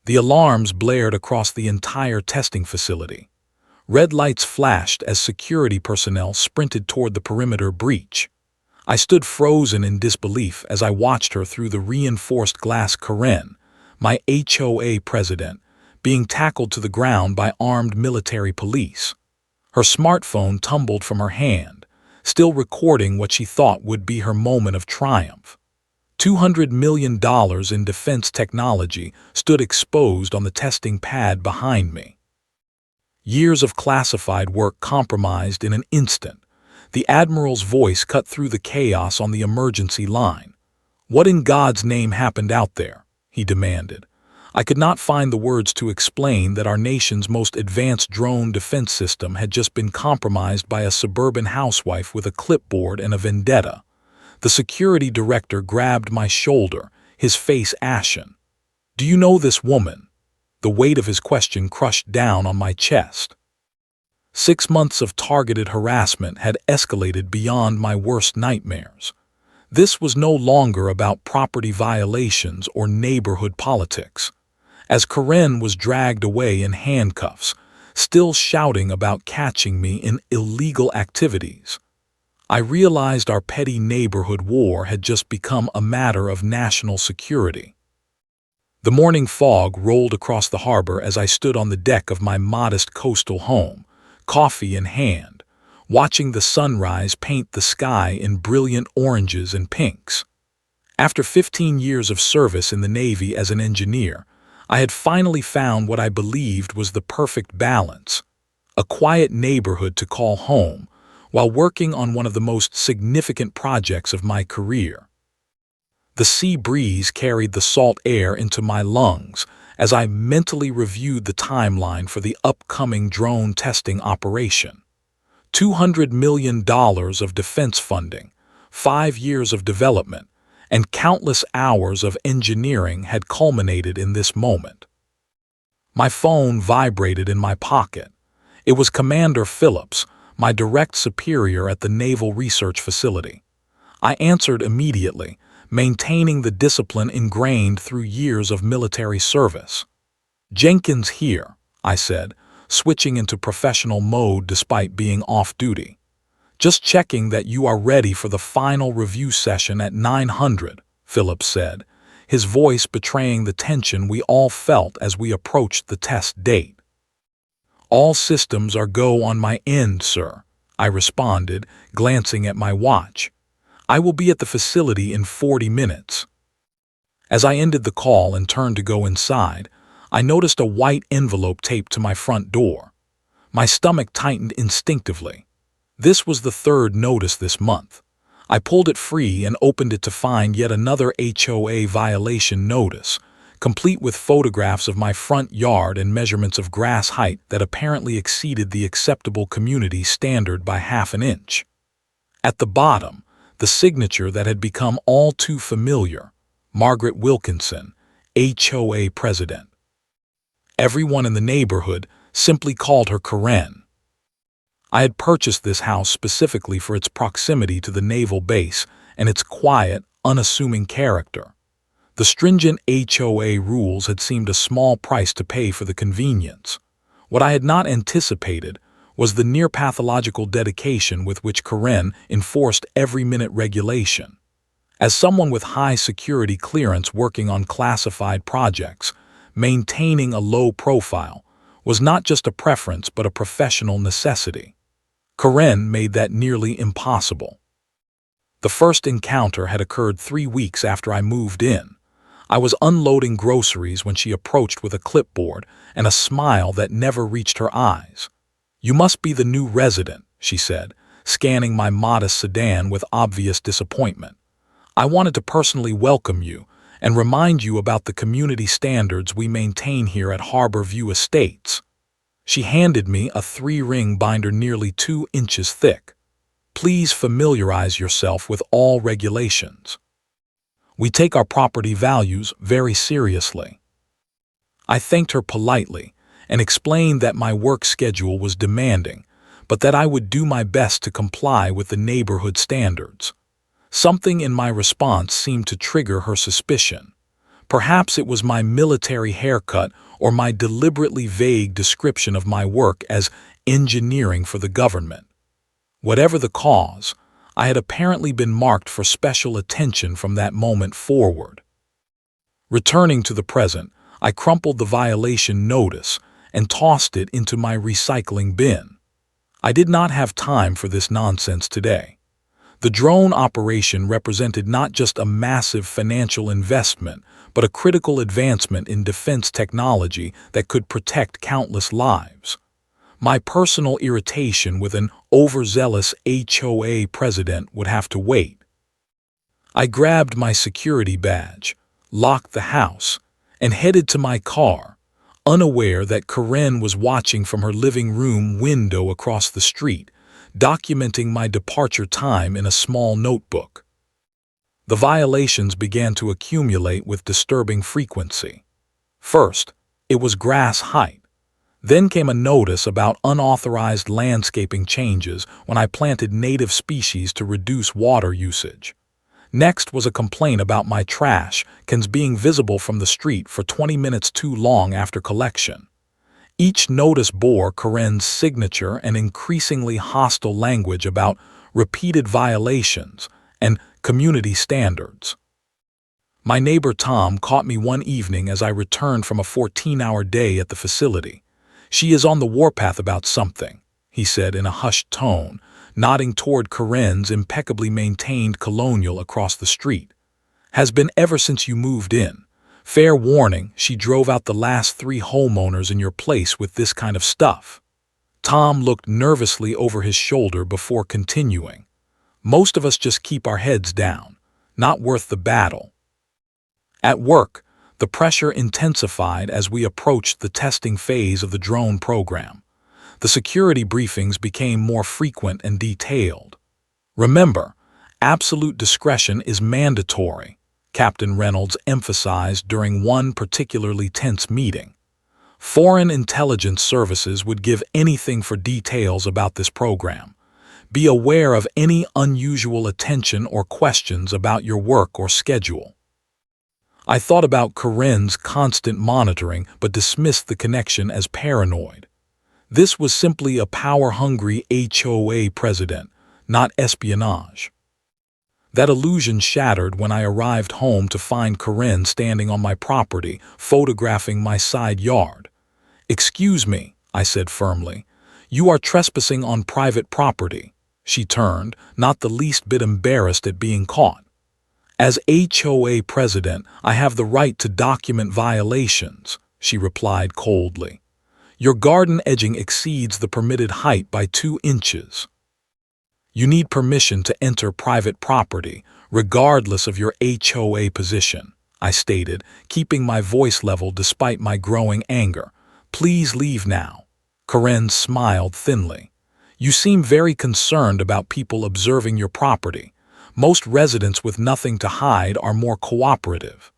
The alarms blared across the entire testing facility. Red lights flashed as security personnel sprinted toward the perimeter breach. I stood frozen in disbelief as I watched her through the reinforced glass. Karen, my HOA president, being tackled to the ground by armed military police. Her smartphone tumbled from her hand, still recording what she thought would be her moment of triumph. $200 million in defense technology stood exposed on the testing pad behind me. Years of classified work compromised in an instant. The Admiral's voice cut through the chaos on the emergency line. "What in God's name happened out there?" he demanded. I could not find the words to explain that our nation's most advanced drone defense system had just been compromised by a suburban housewife with a clipboard and a vendetta. The security director grabbed my shoulder, his face ashen. "Do you know this woman?" The weight of his question crushed down on my chest. 6 months of targeted harassment had escalated beyond my worst nightmares. This was no longer about property violations or neighborhood politics. As Karen was dragged away in handcuffs, still shouting about catching me in illegal activities, I realized our petty neighborhood war had just become a matter of national security. The morning fog rolled across the harbor as I stood on the deck of my modest coastal home, coffee in hand, watching the sunrise paint the sky in brilliant oranges and pinks. After 15 years of service in the Navy as an engineer, I had finally found what I believed was the perfect balance: a quiet neighborhood to call home, while working on one of the most significant projects of my career. The sea breeze carried the salt air into my lungs as I mentally reviewed the timeline for the upcoming drone testing operation. $200 million of defense funding, 5 years of development, and countless hours of engineering had culminated in this moment. My phone vibrated in my pocket. It was Commander Phillips, my direct superior at the Naval Research Facility. I answered immediately, maintaining the discipline ingrained through years of military service. "Jenkins here," I said, switching into professional mode despite being off duty. "Just checking that you are ready for the final review session at 900, Phillips said, his voice betraying the tension we all felt as we approached the test date. "All systems are go on my end, sir," I responded, glancing at my watch. "I will be at the facility in 40 minutes. As I ended the call and turned to go inside, I noticed a white envelope taped to my front door. My stomach tightened instinctively. This was the third notice this month. I pulled it free and opened it to find yet another HOA violation notice, complete with photographs of my front yard and measurements of grass height that apparently exceeded the acceptable community standard by half an inch. At the bottom, the signature that had become all too familiar: Margaret Wilkinson, HOA president. Everyone in the neighborhood simply called her Karen. I had purchased this house specifically for its proximity to the naval base and its quiet, unassuming character. The stringent HOA rules had seemed a small price to pay for the convenience. What I had not anticipated was the near-pathological dedication with which Karen enforced every-minute regulation. As someone with high security clearance working on classified projects, maintaining a low profile was not just a preference but a professional necessity. Karen made that nearly impossible. The first encounter had occurred 3 weeks after I moved in. I was unloading groceries when she approached with a clipboard and a smile that never reached her eyes. "You must be the new resident," she said, scanning my modest sedan with obvious disappointment. "I wanted to personally welcome you and remind you about the community standards we maintain here at Harbor View Estates." She handed me a 3-ring binder nearly 2 inches thick. "Please familiarize yourself with all regulations. We take our property values very seriously." I thanked her politely and explained that my work schedule was demanding, but that I would do my best to comply with the neighborhood standards. Something in my response seemed to trigger her suspicion. Perhaps it was my military haircut or my deliberately vague description of my work as engineering for the government. Whatever the cause, I had apparently been marked for special attention from that moment forward. Returning to the present, I crumpled the violation notice and tossed it into my recycling bin. I did not have time for this nonsense today. The drone operation represented not just a massive financial investment, but a critical advancement in defense technology that could protect countless lives. My personal irritation with an overzealous HOA president would have to wait. I grabbed my security badge, locked the house, and headed to my car, unaware that Karen was watching from her living room window across the street, documenting my departure time in a small notebook. The violations began to accumulate with disturbing frequency. First, it was grass height. Then came a notice about unauthorized landscaping changes when I planted native species to reduce water usage. Next was a complaint about my trash cans being visible from the street for 20 minutes too long after collection. Each notice bore Karen's signature and increasingly hostile language about repeated violations and community standards. My neighbor Tom caught me one evening as I returned from a 14-hour day at the facility. "She is on the warpath about something," he said in a hushed tone, nodding toward Karen's impeccably maintained colonial across the street. "Has been ever since you moved in. Fair warning, she drove out the last 3 homeowners in your place with this kind of stuff." Tom looked nervously over his shoulder before continuing. "Most of us just keep our heads down. Not worth the battle." At work, the pressure intensified as we approached the testing phase of the drone program. The security briefings became more frequent and detailed. "Remember, absolute discretion is mandatory," Captain Reynolds emphasized during one particularly tense meeting. Foreign intelligence services would give anything for details about this program. Be aware of any unusual attention or questions about your work or schedule. I thought about Karen's constant monitoring but dismissed the connection as paranoid. This was simply a power-hungry HOA president, not espionage. That illusion shattered when I arrived home to find Karen standing on my property, photographing my side yard. "Excuse me," I said firmly. "You are trespassing on private property." She turned, not the least bit embarrassed at being caught. "As HOA president, I have the right to document violations," she replied coldly. "Your garden edging exceeds the permitted height by 2 inches. You need permission to enter private property, regardless of your HOA position," I stated, keeping my voice level despite my growing anger. "Please leave now." Karen smiled thinly. "You seem very concerned about people observing your property. Most residents with nothing to hide are more cooperative."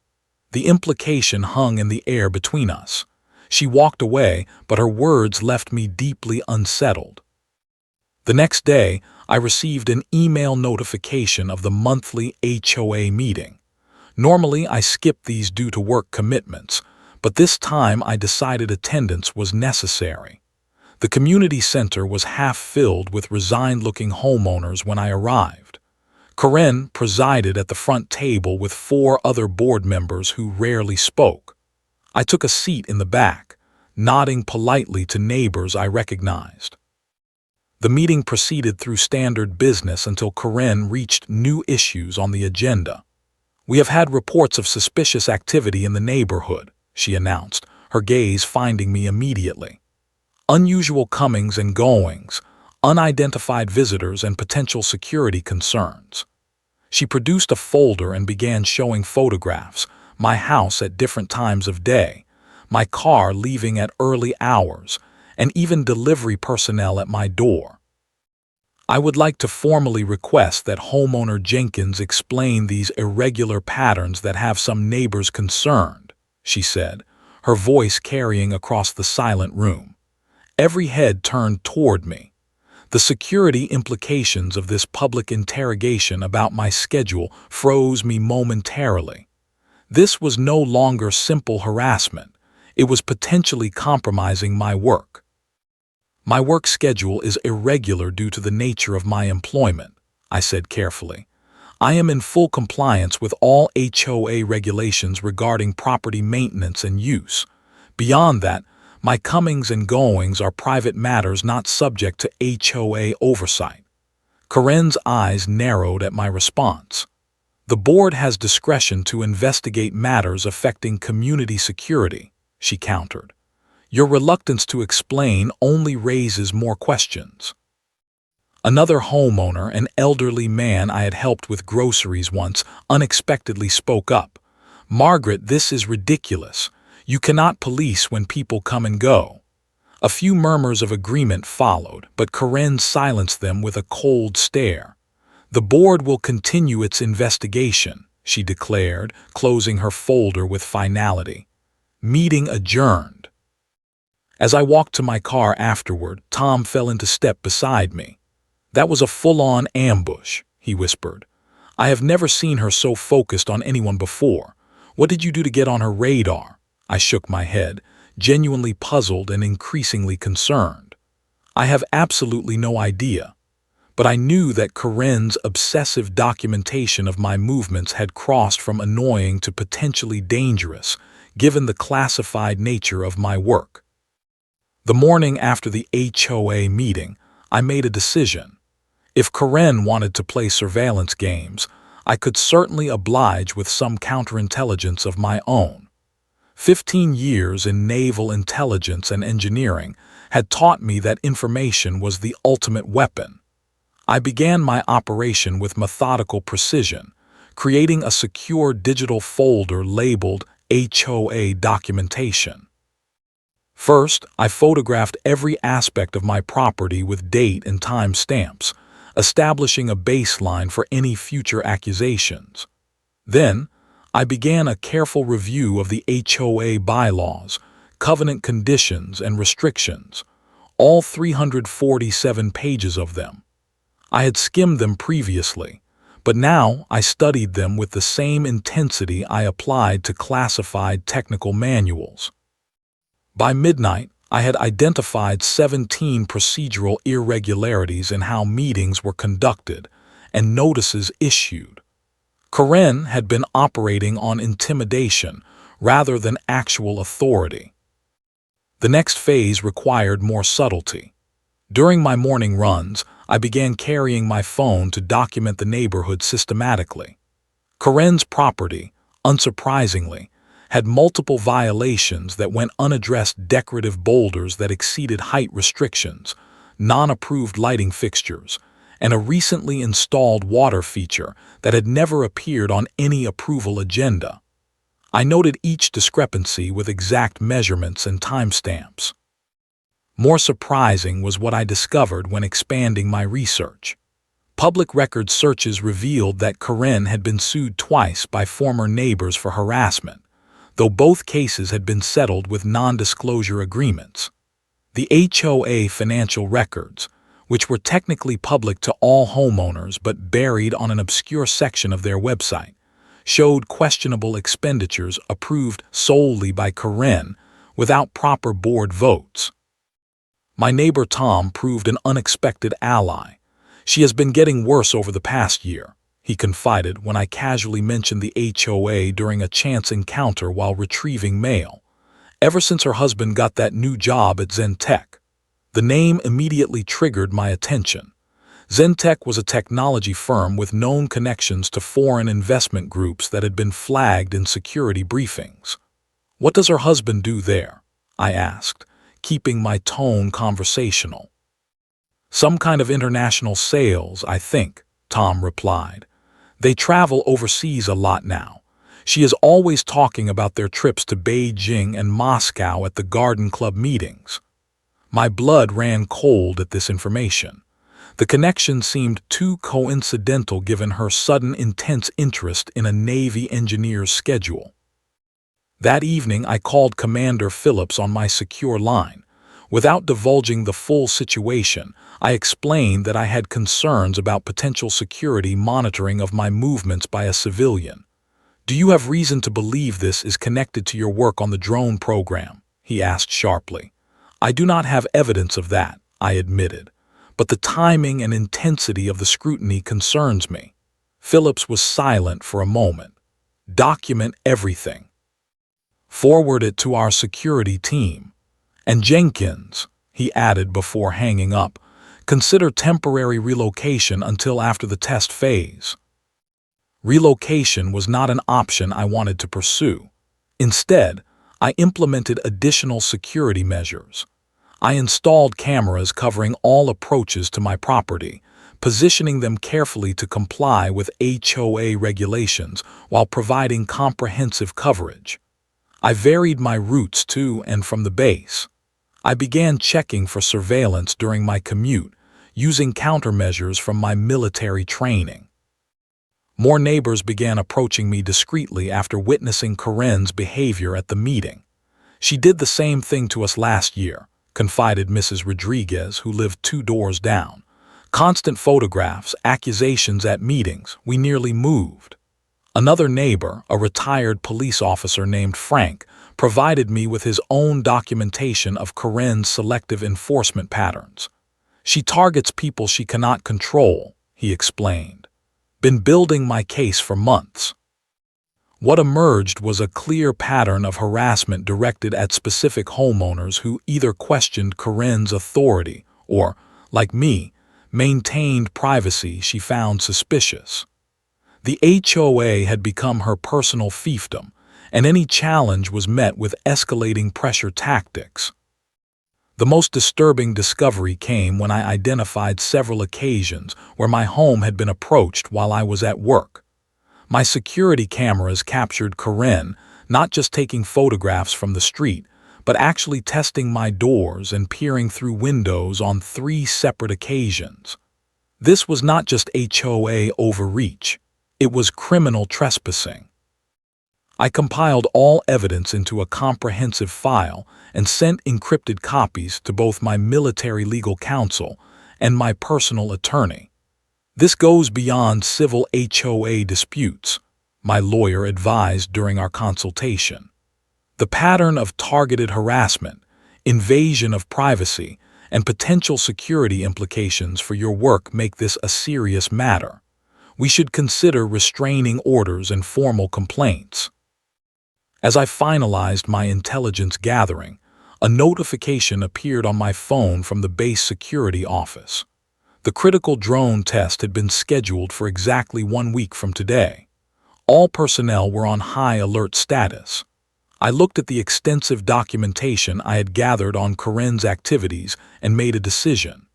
The implication hung in the air between us. She walked away, but her words left me deeply unsettled. The next day, I received an email notification of the monthly HOA meeting. Normally, I skip these due to work commitments, but this time I decided attendance was necessary. The community center was half filled with resigned-looking homeowners when I arrived. Karen presided at the front table with 4 other board members who rarely spoke. I took a seat in the back, nodding politely to neighbors I recognized. The meeting proceeded through standard business until Karen reached new issues on the agenda. "We have had reports of suspicious activity in the neighborhood," she announced, her gaze finding me immediately. "Unusual comings and goings, unidentified visitors, and potential security concerns." She produced a folder and began showing photographs, my house at different times of day, my car leaving at early hours, and even delivery personnel at my door. "I would like to formally request that homeowner Jenkins explain these irregular patterns that have some neighbors concerned," she said, her voice carrying across the silent room. Every head turned toward me. The security implications of this public interrogation about my schedule froze me momentarily. This was no longer simple harassment. It was potentially compromising my work. My work schedule is irregular due to the nature of my employment, I said carefully. I am in full compliance with all HOA regulations regarding property maintenance and use. Beyond that, my comings and goings are private matters not subject to HOA oversight. Karen's eyes narrowed at my response. The board has discretion to investigate matters affecting community security, she countered. Your reluctance to explain only raises more questions. Another homeowner, an elderly man I had helped with groceries once, unexpectedly spoke up. Margaret, this is ridiculous. You cannot police when people come and go. A few murmurs of agreement followed, but Karen silenced them with a cold stare. The board will continue its investigation, she declared, closing her folder with finality. Meeting adjourned. As I walked to my car afterward, Tom fell into step beside me. That was a full-on ambush, he whispered. I have never seen her so focused on anyone before. What did you do to get on her radar? I shook my head, genuinely puzzled and increasingly concerned. I have absolutely no idea. But I knew that Karen's obsessive documentation of my movements had crossed from annoying to potentially dangerous, given the classified nature of my work. The morning after the HOA meeting, I made a decision. If Karen wanted to play surveillance games, I could certainly oblige with some counterintelligence of my own. 15 years in naval intelligence and engineering had taught me that information was the ultimate weapon. I began my operation with methodical precision, creating a secure digital folder labeled HOA documentation. First, I photographed every aspect of my property with date and time stamps, establishing a baseline for any future accusations. Then, I began a careful review of the HOA bylaws, covenant conditions, and restrictions, all 347 pages of them. I had skimmed them previously, but now I studied them with the same intensity I applied to classified technical manuals. By midnight, I had identified 17 procedural irregularities in how meetings were conducted and notices issued. Karen had been operating on intimidation rather than actual authority. The next phase required more subtlety. During my morning runs, I began carrying my phone to document the neighborhood systematically. Karen's property, unsurprisingly, had multiple violations that went unaddressed: decorative boulders that exceeded height restrictions, non-approved lighting fixtures, and a recently installed water feature that had never appeared on any approval agenda. I noted each discrepancy with exact measurements and timestamps. More surprising was what I discovered when expanding my research. Public record searches revealed that Karen had been sued twice by former neighbors for harassment, though both cases had been settled with non-disclosure agreements. The HOA financial records, which were technically public to all homeowners but buried on an obscure section of their website, showed questionable expenditures approved solely by Karen without proper board votes. My neighbor Tom proved an unexpected ally. She has been getting worse over the past year, he confided when I casually mentioned the HOA during a chance encounter while retrieving mail. Ever since her husband got that new job at Zentech. The name immediately triggered my attention. Zentech was a technology firm with known connections to foreign investment groups that had been flagged in security briefings. What does her husband do there? I asked, keeping my tone conversational. Some kind of international sales, I think, Tom replied. They travel overseas a lot now. She is always talking about their trips to Beijing and Moscow at the Garden Club meetings. My blood ran cold at this information. The connection seemed too coincidental given her sudden intense interest in a Navy engineer's schedule. That evening I called Commander Phillips on my secure line. Without divulging the full situation, I explained that I had concerns about potential security monitoring of my movements by a civilian. "Do you have reason to believe this is connected to your work on the drone program?" he asked sharply. "I do not have evidence of that," I admitted, "but the timing and intensity of the scrutiny concerns me." Phillips was silent for a moment. "Document everything. Forward it to our security team. And Jenkins," he added before hanging up, "consider temporary relocation until after the test phase." Relocation was not an option I wanted to pursue. Instead, I implemented additional security measures. I installed cameras covering all approaches to my property, positioning them carefully to comply with HOA regulations while providing comprehensive coverage. I varied my routes to and from the base. I began checking for surveillance during my commute, using countermeasures from my military training. More neighbors began approaching me discreetly after witnessing Karen's behavior at the meeting. "She did the same thing to us last year," confided Mrs. Rodriguez, who lived 2 doors down. "Constant photographs, accusations at meetings, we nearly moved." Another neighbor, a retired police officer named Frank, provided me with his own documentation of Karen's selective enforcement patterns. "She targets people she cannot control," he explained. "Been building my case for months." What emerged was a clear pattern of harassment directed at specific homeowners who either questioned Karen's authority or, like me, maintained privacy she found suspicious. The HOA had become her personal fiefdom, and any challenge was met with escalating pressure tactics. The most disturbing discovery came when I identified several occasions where my home had been approached while I was at work. My security cameras captured Karen not just taking photographs from the street, but actually testing my doors and peering through windows on 3 separate occasions. This was not just HOA overreach, it was criminal trespassing. I compiled all evidence into a comprehensive file and sent encrypted copies to both my military legal counsel and my personal attorney. "This goes beyond civil HOA disputes," my lawyer advised during our consultation. "The pattern of targeted harassment, invasion of privacy, and potential security implications for your work make this a serious matter. We should consider restraining orders and formal complaints." As I finalized my intelligence gathering, a notification appeared on my phone from the base security office. The critical drone test had been scheduled for exactly 1 week from today. All personnel were on high alert status. I looked at the extensive documentation I had gathered on Karen's activities and made a decision.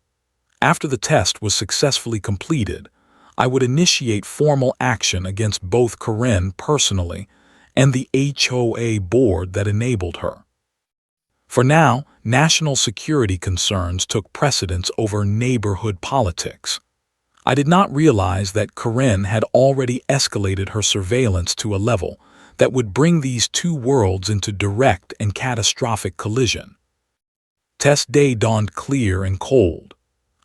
After the test was successfully completed, I would initiate formal action against both Karen personally and the HOA board that enabled her. For now, national security concerns took precedence over neighborhood politics. I did not realize that Karen had already escalated her surveillance to a level that would bring these 2 worlds into direct and catastrophic collision. Test day dawned clear and cold.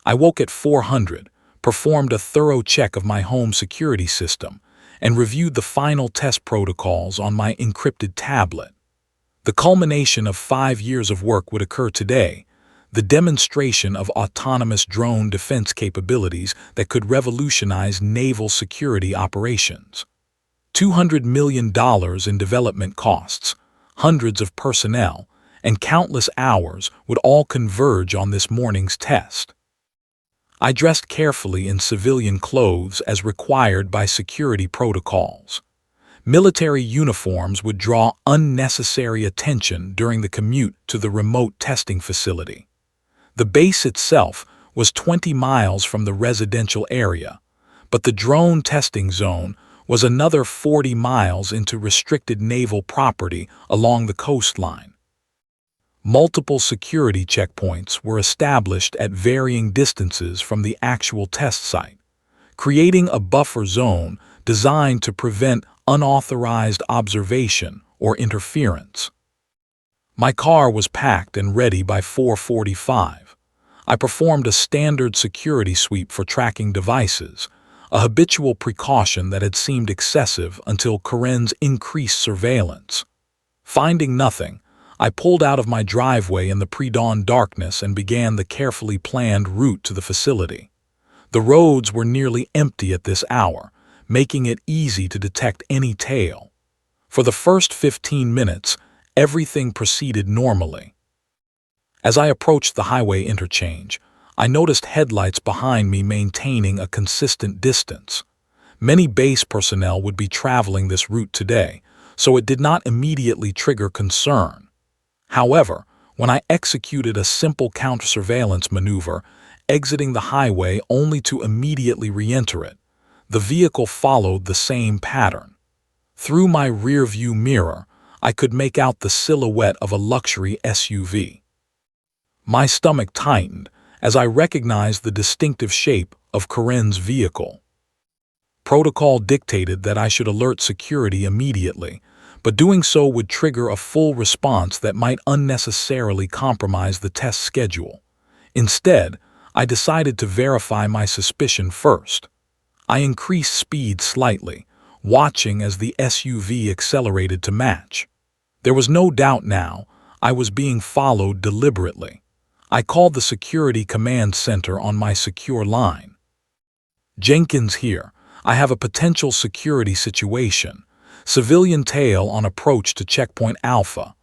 I woke at 400, performed a thorough check of my home security system, and reviewed the final test protocols on my encrypted tablet. The culmination of 5 years of work would occur today, the demonstration of autonomous drone defense capabilities that could revolutionize naval security operations. $200 million in development costs, hundreds of personnel, and countless hours would all converge on this morning's test. I dressed carefully in civilian clothes as required by security protocols. Military uniforms would draw unnecessary attention during the commute to the remote testing facility. The base itself was 20 miles from the residential area, but the drone testing zone was another 40 miles into restricted naval property along the coastline. Multiple security checkpoints were established at varying distances from the actual test site, creating a buffer zone designed to prevent unauthorized observation or interference. My car was packed and ready by 4:45. I performed a standard security sweep for tracking devices, a habitual precaution that had seemed excessive until Karen's increased surveillance. Finding nothing, I pulled out of my driveway in the pre-dawn darkness and began the carefully planned route to the facility. The roads were nearly empty at this hour, making it easy to detect any tail. For the first 15 minutes, everything proceeded normally. As I approached the highway interchange, I noticed headlights behind me maintaining a consistent distance. Many base personnel would be traveling this route today, so it did not immediately trigger concern. However, when I executed a simple counter-surveillance maneuver, exiting the highway only to immediately re-enter it, the vehicle followed the same pattern. Through my rear-view mirror, I could make out the silhouette of a luxury SUV. My stomach tightened as I recognized the distinctive shape of Karen's vehicle. Protocol dictated that I should alert security immediately, but doing so would trigger a full response that might unnecessarily compromise the test schedule. Instead, I decided to verify my suspicion first. I increased speed slightly, watching as the SUV accelerated to match. There was no doubt now, I was being followed deliberately. I called the security command center on my secure line. "Jenkins here. I have a potential security situation. Civilian tail on approach to Checkpoint Alpha."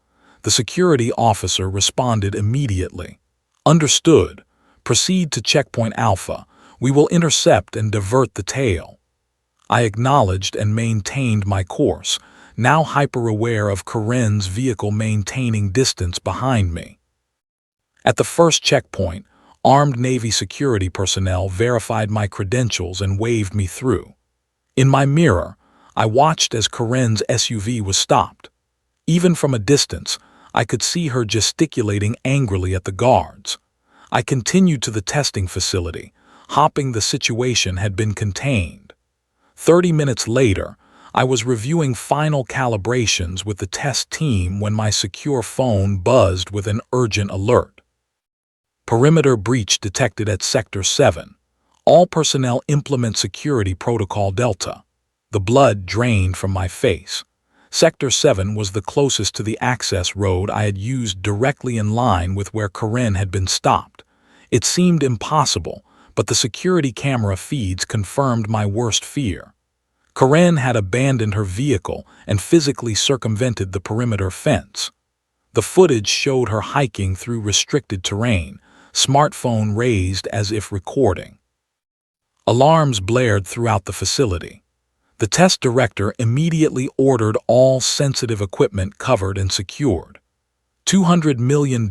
The security officer responded immediately. "Understood. Proceed to Checkpoint Alpha. We will intercept and divert the tail." I acknowledged and maintained my course, now hyper-aware of Karen's vehicle maintaining distance behind me. At the first checkpoint, armed Navy security personnel verified my credentials and waved me through. In my mirror, I watched as Karen's SUV was stopped. Even from a distance, I could see her gesticulating angrily at the guards. I continued to the testing facility, hoping the situation had been contained. 30 minutes later, I was reviewing final calibrations with the test team when my secure phone buzzed with an urgent alert. "Perimeter breach detected at Sector 7. All personnel implement security protocol Delta." The blood drained from my face. Sector 7 was the closest to the access road I had used, directly in line with where Karen had been stopped. It seemed impossible, but the security camera feeds confirmed my worst fear. Karen had abandoned her vehicle and physically circumvented the perimeter fence. The footage showed her hiking through restricted terrain, smartphone raised as if recording. Alarms blared throughout the facility. The test director immediately ordered all sensitive equipment covered and secured. $200 million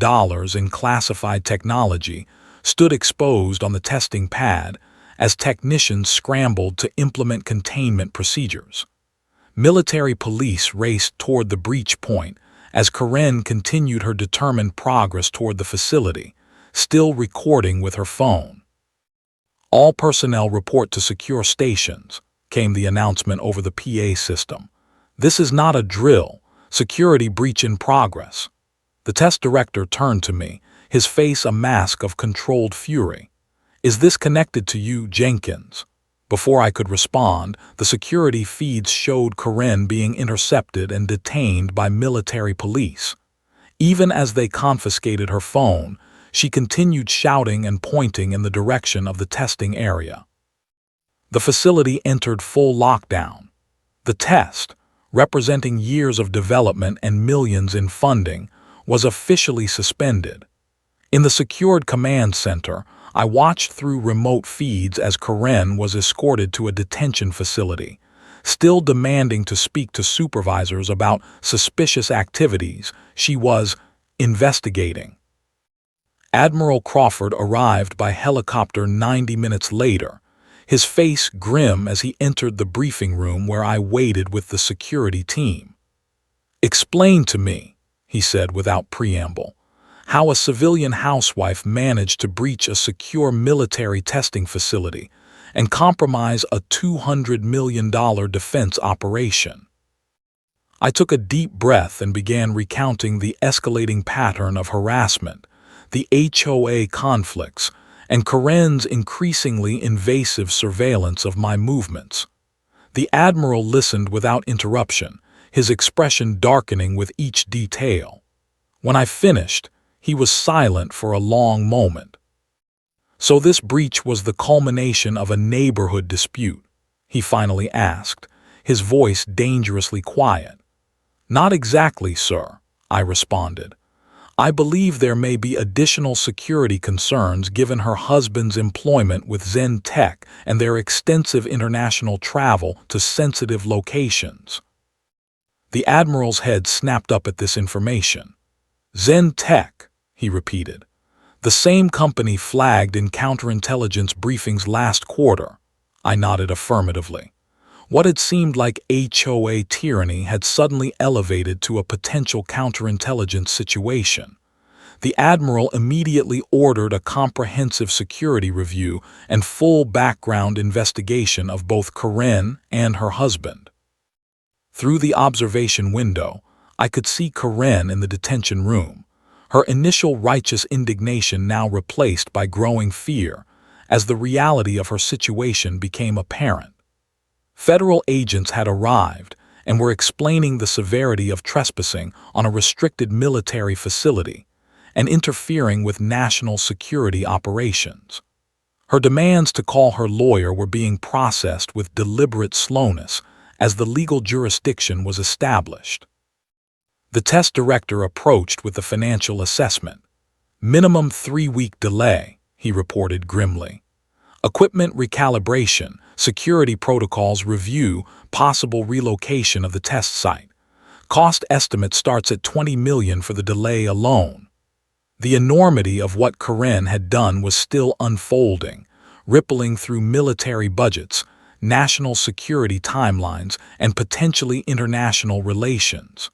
in classified technology stood exposed on the testing pad as technicians scrambled to implement containment procedures. Military police raced toward the breach point as Karen continued her determined progress toward the facility, still recording with her phone. "All personnel report to secure stations," came the announcement over the PA system. "This is not a drill. Security breach in progress." The test director turned to me, his face a mask of controlled fury. "Is this connected to you, Jenkins?" Before I could respond, the security feeds showed Karen being intercepted and detained by military police. Even as they confiscated her phone, she continued shouting and pointing in the direction of the testing area. The facility entered full lockdown. The test, representing years of development and millions in funding, was officially suspended. In the secured command center, I watched through remote feeds as Karen was escorted to a detention facility, still demanding to speak to supervisors about suspicious activities she was investigating. Admiral Crawford arrived by helicopter 90 minutes later, his face grim as he entered the briefing room where I waited with the security team. "Explain to me," he said without preamble, "how a civilian housewife managed to breach a secure military testing facility and compromise a $200 million defense operation." I took a deep breath and began recounting the escalating pattern of harassment, the HOA conflicts, and Karen's increasingly invasive surveillance of my movements. The Admiral listened without interruption, his expression darkening with each detail. When I finished, he was silent for a long moment. "So this breach was the culmination of a neighborhood dispute?" he finally asked, his voice dangerously quiet. "Not exactly, sir," I responded. "I believe there may be additional security concerns given her husband's employment with Zen Tech and their extensive international travel to sensitive locations." The Admiral's head snapped up at this information. "Zen Tech," he repeated. "The same company flagged in counterintelligence briefings last quarter." I nodded affirmatively. What had seemed like HOA tyranny had suddenly elevated to a potential counterintelligence situation. The Admiral immediately ordered a comprehensive security review and full background investigation of both Karen and her husband. Through the observation window, I could see Karen in the detention room, her initial righteous indignation now replaced by growing fear, as the reality of her situation became apparent. Federal agents had arrived and were explaining the severity of trespassing on a restricted military facility and interfering with national security operations. Her demands to call her lawyer were being processed with deliberate slowness as the legal jurisdiction was established. The test director approached with the financial assessment. "Minimum 3-week delay," he reported grimly. "Equipment recalibration, security protocols review, possible relocation of the test site. Cost estimate starts at $20 million for the delay alone." The enormity of what Karen had done was still unfolding, rippling through military budgets, national security timelines, and potentially international relations.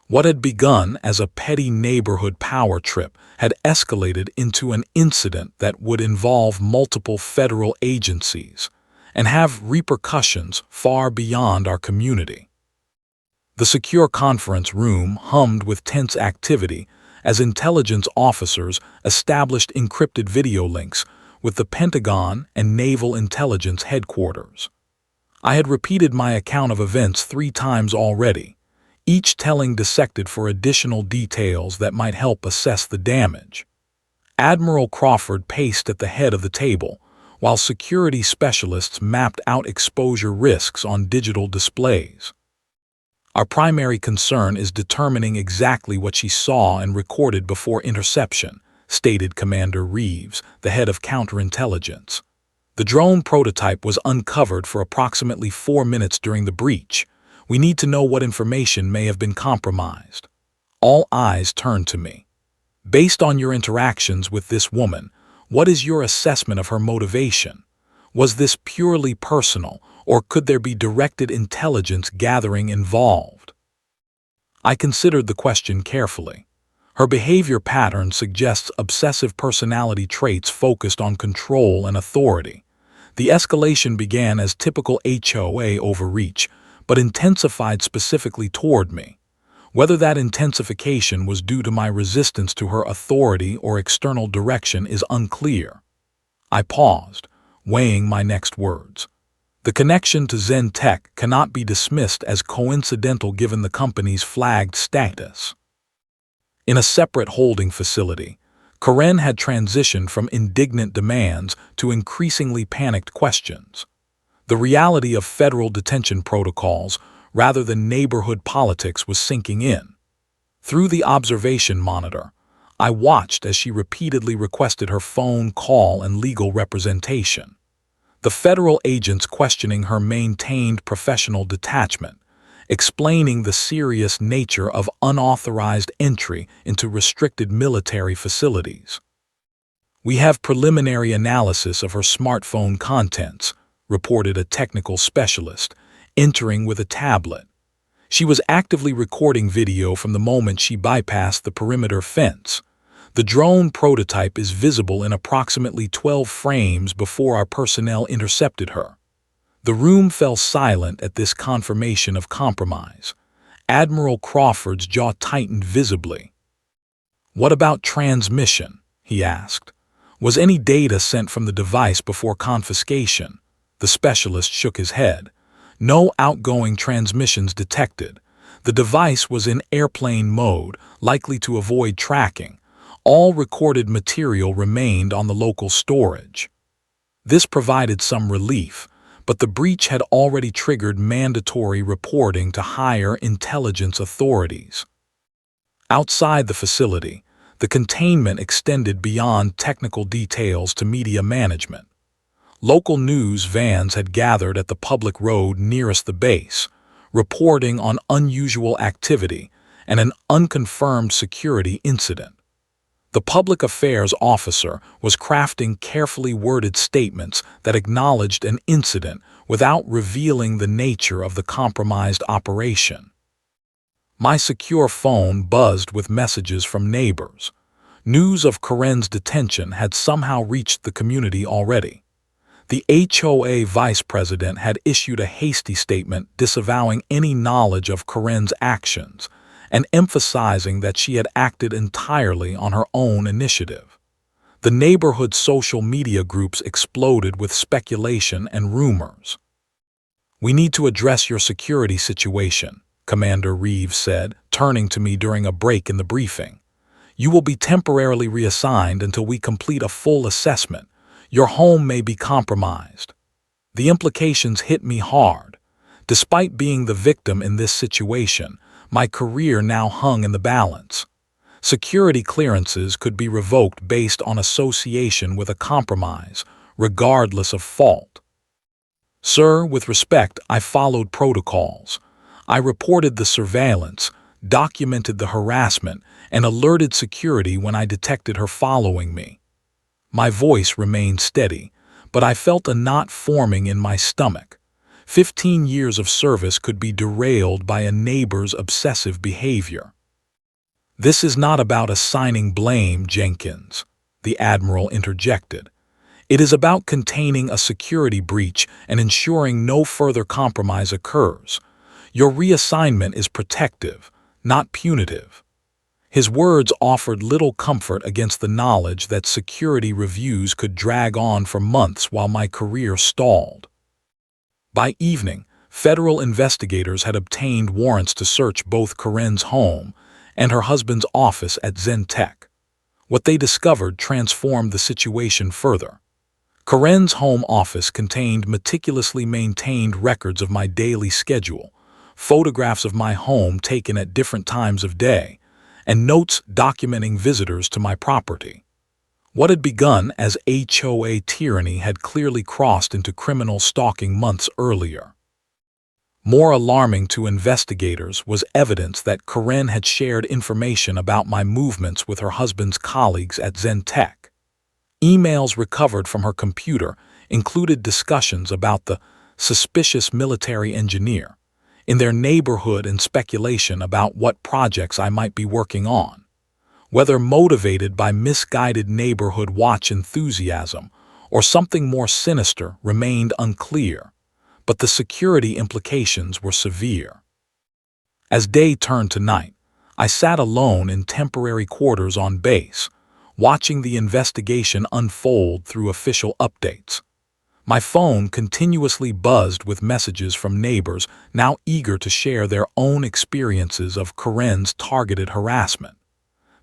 What had begun as a petty neighborhood power trip had escalated into an incident that would involve multiple federal agencies and have repercussions far beyond our community. The secure conference room hummed with tense activity as intelligence officers established encrypted video links with the Pentagon and Naval Intelligence headquarters. I had repeated my account of events 3 times already, each telling dissected for additional details that might help assess the damage. Admiral Crawford paced at the head of the table, while security specialists mapped out exposure risks on digital displays. "Our primary concern is determining exactly what she saw and recorded before interception," stated Commander Reeves, the head of counterintelligence. "The drone prototype was uncovered for approximately 4 minutes during the breach. We need to know what information may have been compromised." All eyes turned to me. "Based on your interactions with this woman, what is your assessment of her motivation? Was this purely personal, or could there be directed intelligence gathering involved?" I considered the question carefully. Her behavior pattern suggests obsessive personality traits focused on control and authority. The escalation began as typical HOA overreach, but intensified specifically toward me. Whether that intensification was due to my resistance to her authority or external direction is unclear. I paused, weighing my next words. The connection to Zen Tech cannot be dismissed as coincidental given the company's flagged status. In a separate holding facility, Karen had transitioned from indignant demands to increasingly panicked questions. The reality of federal detention protocols rather than neighborhood politics was sinking in. Through the observation monitor, I watched as she repeatedly requested her phone call and legal representation. The federal agents questioning her maintained professional detachment, explaining the serious nature of unauthorized entry into restricted military facilities. "We have preliminary analysis of her smartphone contents," reported a technical specialist, entering with a tablet. "She was actively recording video from the moment she bypassed the perimeter fence. The drone prototype is visible in approximately 12 frames before our personnel intercepted her." The room fell silent at this confirmation of compromise. Admiral Crawford's jaw tightened visibly. "What about transmission?" he asked. Was any data sent from the device before confiscation? The specialist shook his head. No outgoing transmissions detected. The device was in airplane mode, likely to avoid tracking. All recorded material remained on the local storage. This provided some relief, but the breach had already triggered mandatory reporting to higher intelligence authorities. Outside the facility, the containment extended beyond technical details to media management. Local news vans had gathered at the public road nearest the base, reporting on unusual activity and an unconfirmed security incident. The public affairs officer was crafting carefully worded statements that acknowledged an incident without revealing the nature of the compromised operation. My secure phone buzzed with messages from neighbors. News of Karen's detention had somehow reached the community already. The HOA vice president had issued a hasty statement disavowing any knowledge of Karen's actions and emphasizing that she had acted entirely on her own initiative. The neighborhood social media groups exploded with speculation and rumors. "We need to address your security situation," Commander Reeves said, turning to me during a break in the briefing. "You will be temporarily reassigned until we complete a full assessment. Your home may be compromised." The implications hit me hard. Despite being the victim in this situation, my career now hung in the balance. Security clearances could be revoked based on association with a compromise, regardless of fault. "Sir, with respect, I followed protocols. I reported the surveillance, documented the harassment, and alerted security when I detected her following me." My voice remained steady, but I felt a knot forming in my stomach. 15 years of service could be derailed by a neighbor's obsessive behavior. "This is not about assigning blame, Jenkins," the Admiral interjected. "It is about containing a security breach and ensuring no further compromise occurs. Your reassignment is protective, not punitive." His words offered little comfort against the knowledge that security reviews could drag on for months while my career stalled. By evening, federal investigators had obtained warrants to search both Karen's home and her husband's office at Zentech. What they discovered transformed the situation further. Karen's home office contained meticulously maintained records of my daily schedule, photographs of my home taken at different times of day, and notes documenting visitors to my property. What had begun as HOA tyranny had clearly crossed into criminal stalking months earlier. More alarming to investigators was evidence that Karen had shared information about my movements with her husband's colleagues at Zentech. Emails recovered from her computer included discussions about the suspicious military engineer in their neighborhood and speculation about what projects I might be working on. Whether motivated by misguided neighborhood watch enthusiasm or something more sinister remained unclear, but the security implications were severe. As day turned to night, I sat alone in temporary quarters on base, watching the investigation unfold through official updates. My phone continuously buzzed with messages from neighbors now eager to share their own experiences of Karen's targeted harassment.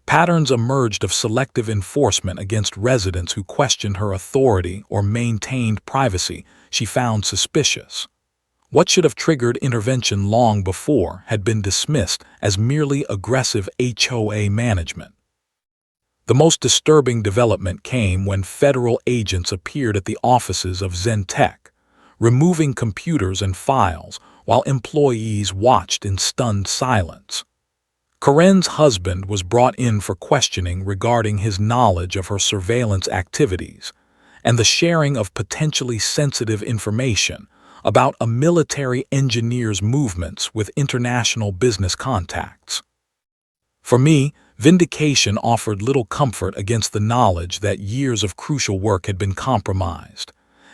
Patterns emerged of selective enforcement against residents who questioned her authority or maintained privacy she found suspicious. What should have triggered intervention long before had been dismissed as merely aggressive HOA management. The most disturbing development came when federal agents appeared at the offices of Zentech, removing computers and files while employees watched in stunned silence. Karen's husband was brought in for questioning regarding his knowledge of her surveillance activities and the sharing of potentially sensitive information about a military engineer's movements with international business contacts. For me, vindication offered little comfort against the knowledge that years of crucial work had been compromised,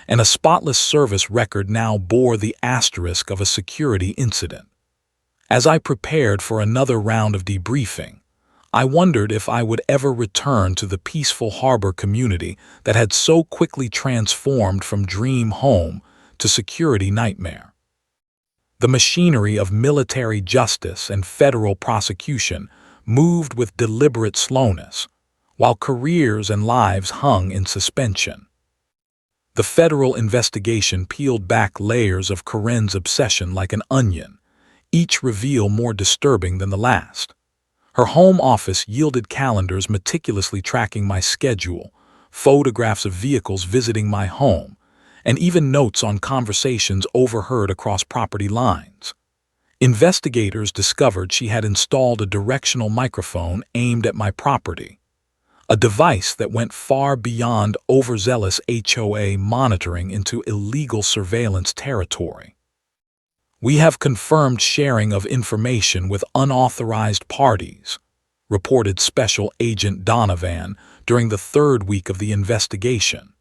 and a spotless service record now bore the asterisk of a security incident. As I prepared for another round of debriefing, I wondered if I would ever return to the peaceful harbor community that had so quickly transformed from dream home to security nightmare. The machinery of military justice and federal prosecution moved with deliberate slowness, while careers and lives hung in suspension. The federal investigation peeled back layers of Karen's obsession like an onion, each reveal more disturbing than the last. Her home office yielded calendars meticulously tracking my schedule, photographs of vehicles visiting my home, and even notes on conversations overheard across property lines. Investigators discovered she had installed a directional microphone aimed at my property, a device that went far beyond overzealous HOA monitoring into illegal surveillance territory. "We have confirmed sharing of information with unauthorized parties," reported Special Agent Donovan during the third week of the investigation.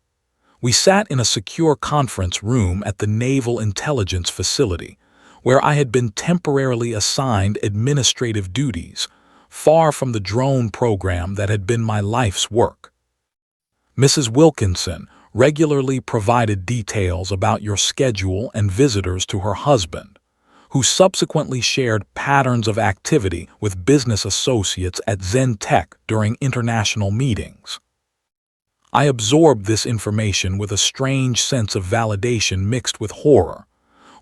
We sat in a secure conference room at the Naval Intelligence Facility, where I had been temporarily assigned administrative duties, far from the drone program that had been my life's work. "Mrs. Wilkinson regularly provided details about your schedule and visitors to her husband, who subsequently shared patterns of activity with business associates at Zen Tech during international meetings." I absorbed this information with a strange sense of validation mixed with horror.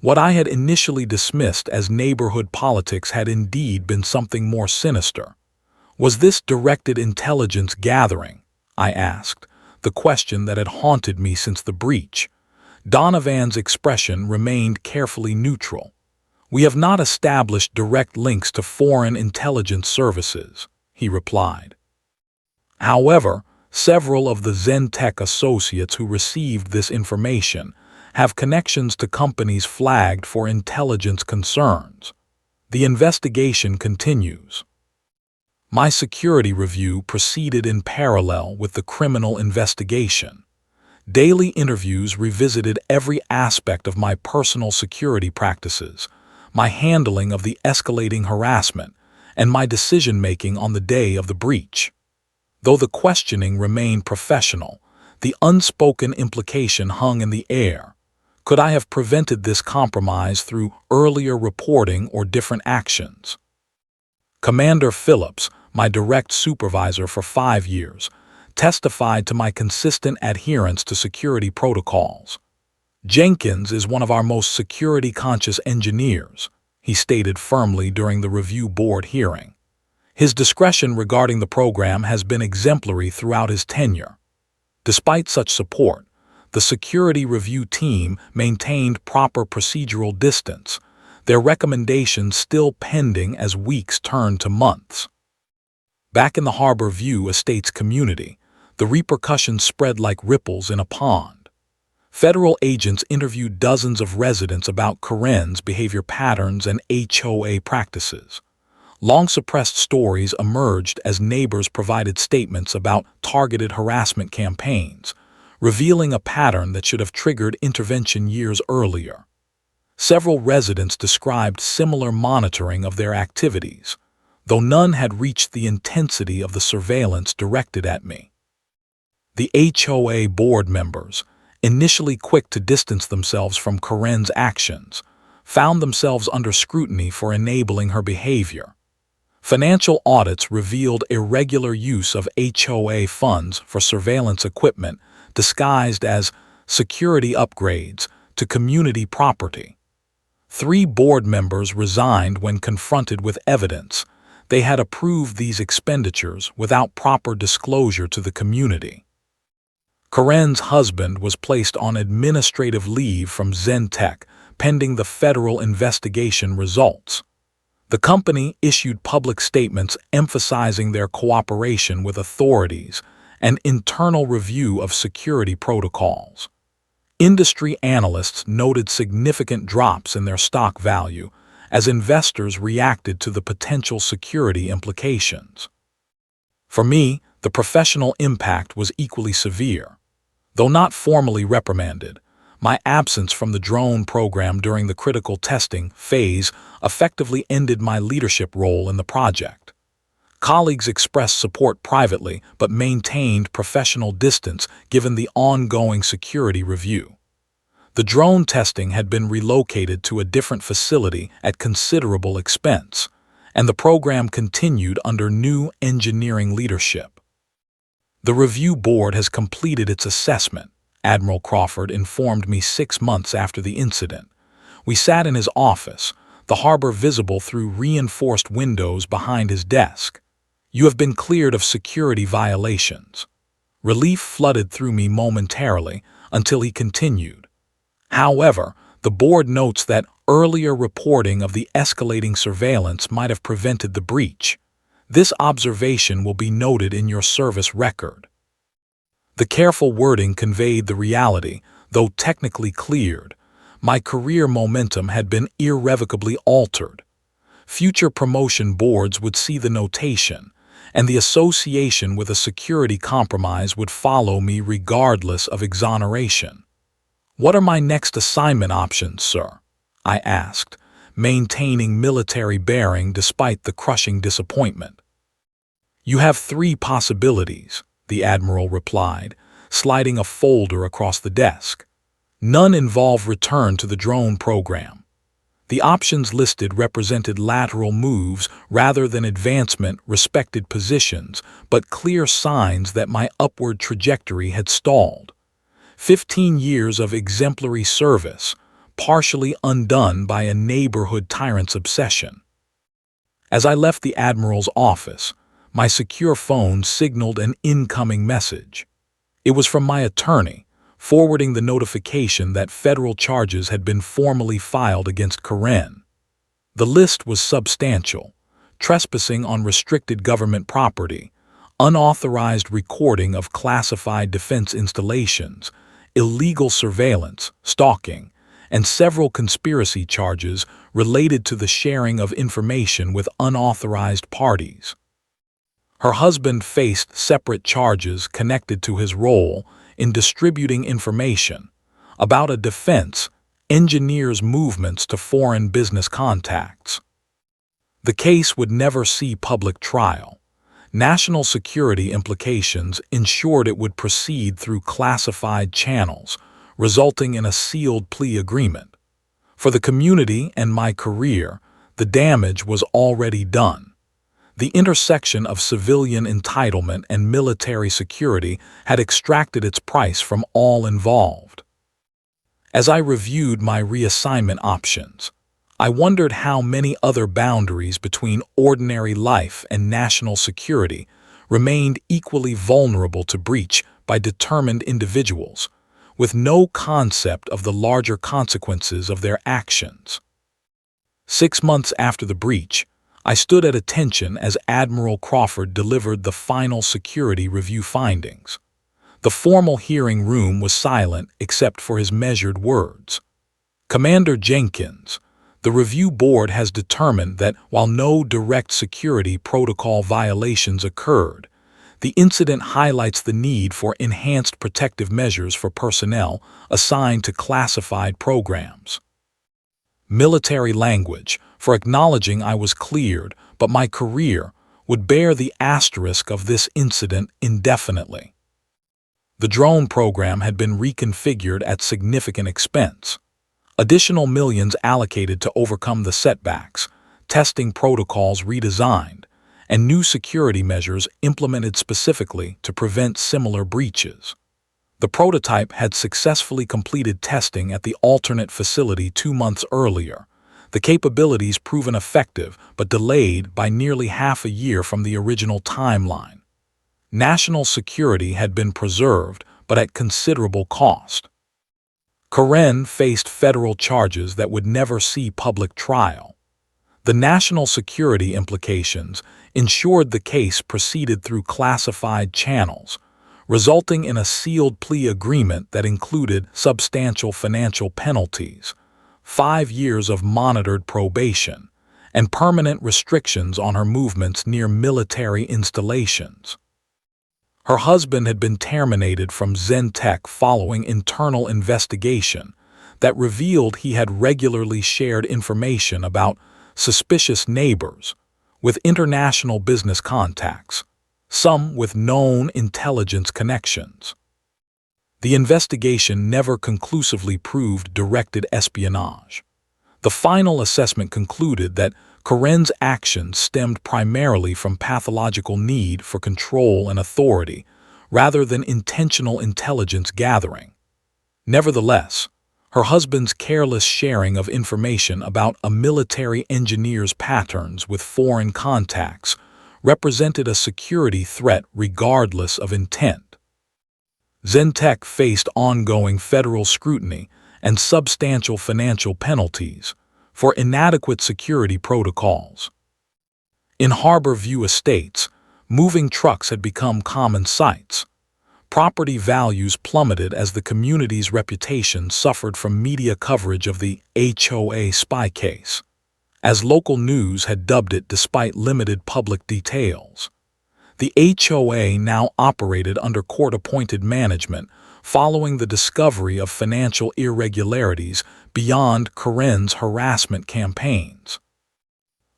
What I had initially dismissed as neighborhood politics had indeed been something more sinister. Was this directed intelligence gathering? I asked, the question that had haunted me since the breach. Donovan's expression remained carefully neutral. "We have not established direct links to foreign intelligence services," he replied. However, several of the Zen Tech associates who received this information have connections to companies flagged for intelligence concerns. The investigation continues. My security review proceeded in parallel with the criminal investigation. Daily interviews revisited every aspect of my personal security practices, my handling of the escalating harassment, and my decision-making on the day of the breach. Though the questioning remained professional, the unspoken implication hung in the air. Could I have prevented this compromise through earlier reporting or different actions? Commander Phillips, my direct supervisor for 5 years, testified to my consistent adherence to security protocols. "Jenkins is one of our most security-conscious engineers," he stated firmly during the review board hearing. "His discretion regarding the program has been exemplary throughout his tenure." Despite such support, the security review team maintained proper procedural distance, their recommendations still pending as weeks turned to months. Back in the Harbor View Estates community, the repercussions spread like ripples in a pond. Federal agents interviewed dozens of residents about Karen's behavior patterns and HOA practices. Long-suppressed stories emerged as neighbors provided statements about targeted harassment campaigns, revealing a pattern that should have triggered intervention years earlier. Several residents described similar monitoring of their activities, though none had reached the intensity of the surveillance directed at me. The HOA board members, initially quick to distance themselves from Karen's actions, found themselves under scrutiny for enabling her behavior. Financial audits revealed irregular use of HOA funds for surveillance equipment disguised as security upgrades to community property. 3 board members resigned when confronted with evidence. They had approved these expenditures without proper disclosure to the community. Karen's husband was placed on administrative leave from Zen Tech pending the federal investigation results. The company issued public statements emphasizing their cooperation with authorities and internal review of security protocols. Industry analysts noted significant drops in their stock value as investors reacted to the potential security implications. For me, the professional impact was equally severe. Though not formally reprimanded, my absence from the drone program during the critical testing phase effectively ended my leadership role in the project. Colleagues expressed support privately but maintained professional distance given the ongoing security review. The drone testing had been relocated to a different facility at considerable expense, and the program continued under new engineering leadership. The review board has completed its assessment, Admiral Crawford informed me 6 months after the incident. We sat in his office, the harbor visible through reinforced windows behind his desk. You have been cleared of security violations. Relief flooded through me momentarily until he continued. However, the board notes that earlier reporting of the escalating surveillance might have prevented the breach. This observation will be noted in your service record. The careful wording conveyed the reality, though technically cleared. My career momentum had been irrevocably altered. Future promotion boards would see the notation, and the association with a security compromise would follow me regardless of exoneration. "What are my next assignment options, sir?" I asked, maintaining military bearing despite the crushing disappointment. "You have 3 possibilities," the Admiral replied, sliding a folder across the desk. "None involve return to the drone program." The options listed represented lateral moves rather than advancement, respected positions, but clear signs that my upward trajectory had stalled. 15 years of exemplary service, partially undone by a neighborhood tyrant's obsession. As I left the Admiral's office, my secure phone signaled an incoming message. It was from my attorney, forwarding the notification that federal charges had been formally filed against Karen. The list was substantial: trespassing on restricted government property, unauthorized recording of classified defense installations, illegal surveillance, stalking, and several conspiracy charges related to the sharing of information with unauthorized parties. Her husband faced separate charges connected to his role in distributing information about a defense engineer's movements to foreign business contacts. The case would never see public trial. National security implications ensured it would proceed through classified channels, resulting in a sealed plea agreement. For the community and my career, the damage was already done. The intersection of civilian entitlement and military security had extracted its price from all involved. As I reviewed my reassignment options, I wondered how many other boundaries between ordinary life and national security remained equally vulnerable to breach by determined individuals, with no concept of the larger consequences of their actions. 6 months after the breach, I stood at attention as Admiral Crawford delivered the final security review findings. The formal hearing room was silent except for his measured words. "Commander Jenkins, the review board has determined that while no direct security protocol violations occurred, the incident highlights the need for enhanced protective measures for personnel assigned to classified programs." Military language for acknowledging I was cleared, but my career would bear the asterisk of this incident indefinitely. The drone program had been reconfigured at significant expense. Additional millions allocated to overcome the setbacks, testing protocols redesigned, and new security measures implemented specifically to prevent similar breaches. The prototype had successfully completed testing at the alternate facility 2 months earlier, the capabilities proven effective but delayed by nearly half a year from the original timeline. National security had been preserved, but at considerable cost. Karen faced federal charges that would never see public trial. The national security implications ensured the case proceeded through classified channels, resulting in a sealed plea agreement that included substantial financial penalties, 5 years of monitored probation, and permanent restrictions on her movements near military installations. Her husband had been terminated from Zentech following internal investigation that revealed he had regularly shared information about suspicious neighbors, with international business contacts, some with known intelligence connections. The investigation never conclusively proved directed espionage. The final assessment concluded that Karen's actions stemmed primarily from pathological need for control and authority, rather than intentional intelligence gathering. Nevertheless, her husband's careless sharing of information about a military engineer's patterns with foreign contacts represented a security threat regardless of intent. Zentech faced ongoing federal scrutiny and substantial financial penalties for inadequate security protocols. In Harbor View Estates, moving trucks had become common sights. Property values plummeted as the community's reputation suffered from media coverage of the HOA spy case, as local news had dubbed it despite limited public details. The HOA now operated under court-appointed management following the discovery of financial irregularities beyond Karen's harassment campaigns.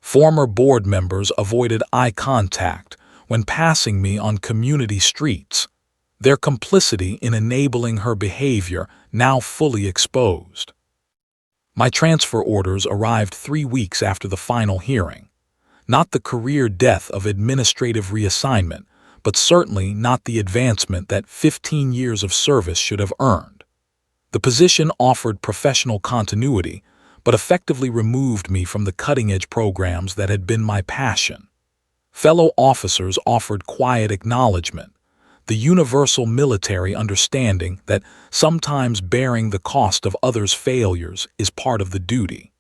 Former board members avoided eye contact when passing me on community streets, their complicity in enabling her behavior now fully exposed. My transfer orders arrived 3 weeks after the final hearing. Not the career death of administrative reassignment, but certainly not the advancement that 15 years of service should have earned. The position offered professional continuity, but effectively removed me from the cutting-edge programs that had been my passion. Fellow officers offered quiet acknowledgement, the universal military understanding that sometimes bearing the cost of others' failures is part of the duty.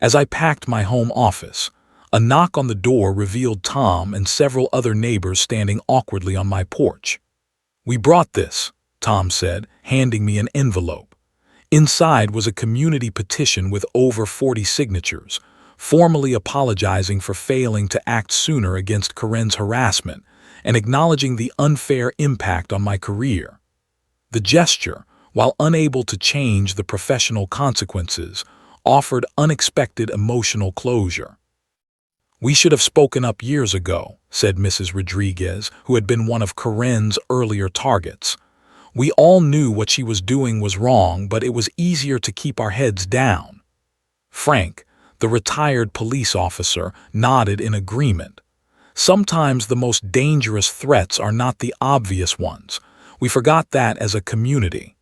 As I packed my home office, a knock on the door revealed Tom and several other neighbors standing awkwardly on my porch. "We brought this," Tom said, handing me an envelope. Inside was a community petition with over 40 signatures, formally apologizing for failing to act sooner against Karen's harassment and acknowledging the unfair impact on my career. The gesture, while unable to change the professional consequences, offered unexpected emotional closure. "We should have spoken up years ago," said Mrs. Rodriguez, who had been one of Karen's earlier targets. "We all knew what she was doing was wrong, but it was easier to keep our heads down." Frank, the retired police officer, nodded in agreement. Sometimes the most dangerous threats are not the obvious ones. We forgot that as a community.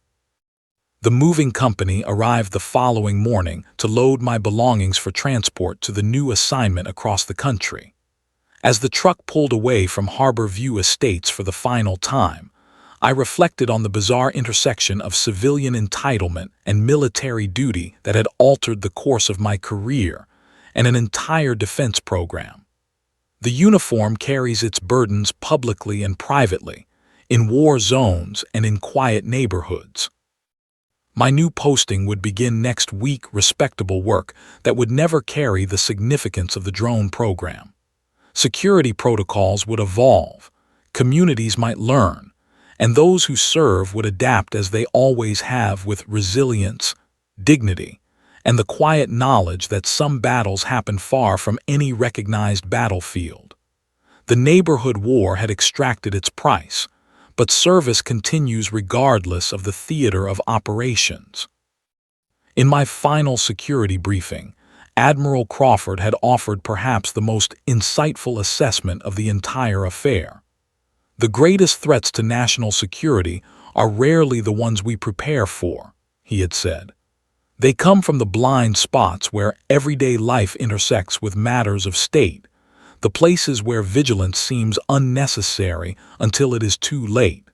The moving company arrived the following morning to load my belongings for transport to the new assignment across the country. As the truck pulled away from Harbor View Estates for the final time, I reflected on the bizarre intersection of civilian entitlement and military duty that had altered the course of my career and an entire defense program. The uniform carries its burdens publicly and privately, in war zones and in quiet neighborhoods. My new posting would begin next week, respectable work that would never carry the significance of the drone program. Security protocols would evolve, communities might learn, and those who serve would adapt as they always have, with resilience, dignity, and the quiet knowledge that some battles happen far from any recognized battlefield. The neighborhood war had extracted its price, but service continues regardless of the theater of operations. In my final security briefing, Admiral Crawford had offered perhaps the most insightful assessment of the entire affair. "The greatest threats to national security are rarely the ones we prepare for," he had said. "They come from the blind spots where everyday life intersects with matters of state, the places where vigilance seems unnecessary until it is too late."